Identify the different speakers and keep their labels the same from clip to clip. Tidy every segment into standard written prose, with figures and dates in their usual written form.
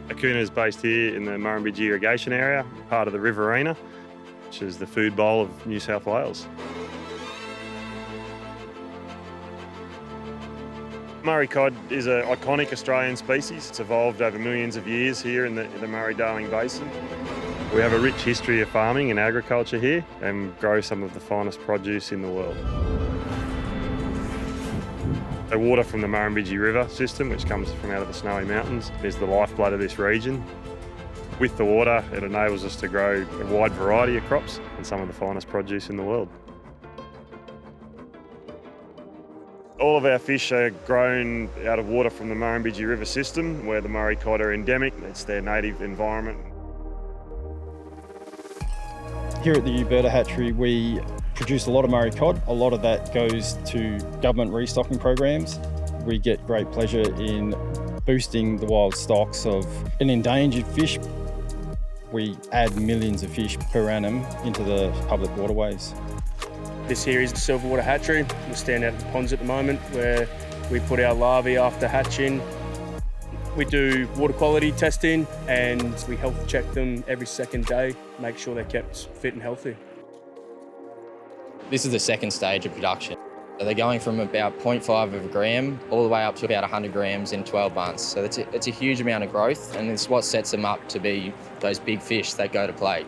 Speaker 1: Aquna is based here in the Murrumbidgee irrigation area, part of the Riverina, which is the food bowl of New South Wales. Murray cod is an iconic Australian species. It's evolved over millions of years here in the Murray-Darling Basin. We have a rich history of farming and agriculture here and grow some of the finest produce in the world. The water from the Murrumbidgee River system, which comes from out of the Snowy Mountains, is the lifeblood of this region. With the water, it enables us to grow a wide variety of crops and some of the finest produce in the world. All of our fish are grown out of water from the Murrumbidgee River system, where the Murray cod are endemic. It's their native environment.
Speaker 2: Here at the Uberta hatchery, we produce a lot of Murray cod. A lot of that goes to government restocking programs. We get great pleasure in boosting the wild stocks of an endangered fish. We add millions of fish per annum into the public waterways.
Speaker 3: This here is the Silverwater hatchery. We stand out at the ponds at the moment where we put our larvae after hatching. We do water quality testing and we health check them every second day, make sure they're kept fit and healthy.
Speaker 4: This is the second stage of production. So they're going from about 0.5 of a gram all the way up to about 100 grams in 12 months. So it's a huge amount of growth, and it's what sets them up to be those big fish that go to play.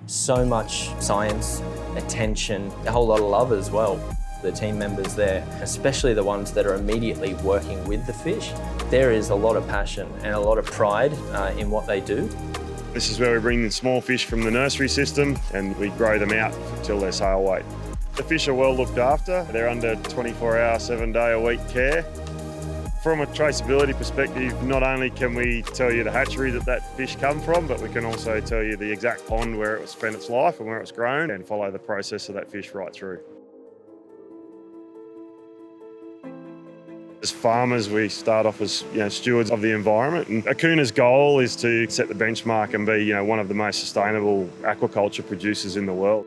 Speaker 5: So much science, attention, a whole lot of love as well. The team members there, especially the ones that are immediately working with the fish, there is a lot of passion and a lot of pride in what they do.
Speaker 1: This is where we bring in small fish from the nursery system and we grow them out until they're sale weight. The fish are well looked after. They're under 24-hour, 7-day-a-week care. From a traceability perspective, not only can we tell you the hatchery that fish come from, but we can also tell you the exact pond where it spent its life and where it's grown and follow the process of that fish right through. As farmers, we start off as stewards of the environment, and Aquna's goal is to set the benchmark and be one of the most sustainable aquaculture producers in the world.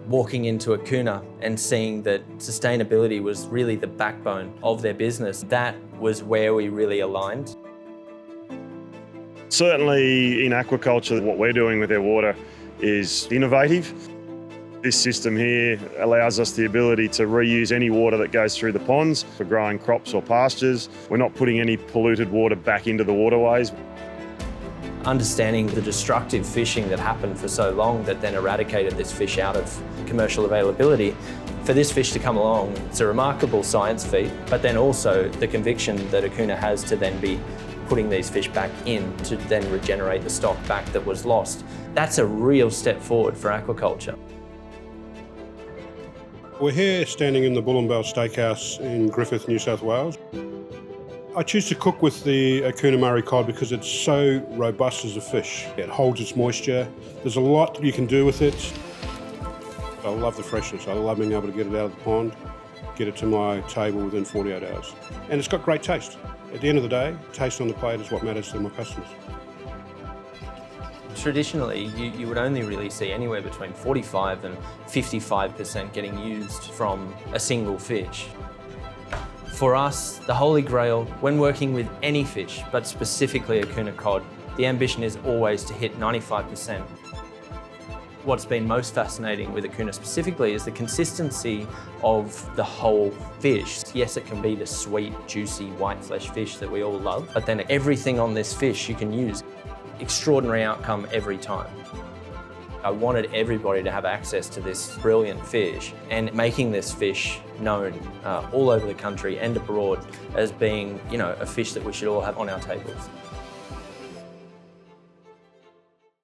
Speaker 5: Walking into Aquna and seeing that sustainability was really the backbone of their business, that was where we really aligned.
Speaker 1: Certainly in aquaculture, what we're doing with their water is innovative. This system here allows us the ability to reuse any water that goes through the ponds for growing crops or pastures. We're not putting any polluted water back into the waterways.
Speaker 5: Understanding the destructive fishing that happened for so long that then eradicated this fish out of commercial availability, for this fish to come along, it's a remarkable science feat, but then also the conviction that Aquna has to then be putting these fish back in to then regenerate the stock back that was lost. That's a real step forward for aquaculture.
Speaker 6: We're here standing in the Bull and Bell Steakhouse in Griffith, New South Wales. I choose to cook with the Aquna Murray cod because it's so robust as a fish. It holds its moisture. There's a lot that you can do with it. I love the freshness. I love being able to get it out of the pond, get it to my table within 48 hours. And it's got great taste. At the end of the day, taste on the plate is what matters to my customers.
Speaker 5: Traditionally, you would only really see anywhere between 45 and 55% getting used from a single fish. For us, the holy grail, when working with any fish, but specifically Aquna cod, the ambition is always to hit 95%. What's been most fascinating with Aquna specifically is the consistency of the whole fish. Yes, it can be the sweet, juicy, white flesh fish that we all love, but then everything on this fish you can use. Extraordinary outcome every time. I wanted everybody to have access to this brilliant fish, and making this fish known all over the country and abroad as being, a fish that we should all have on our tables.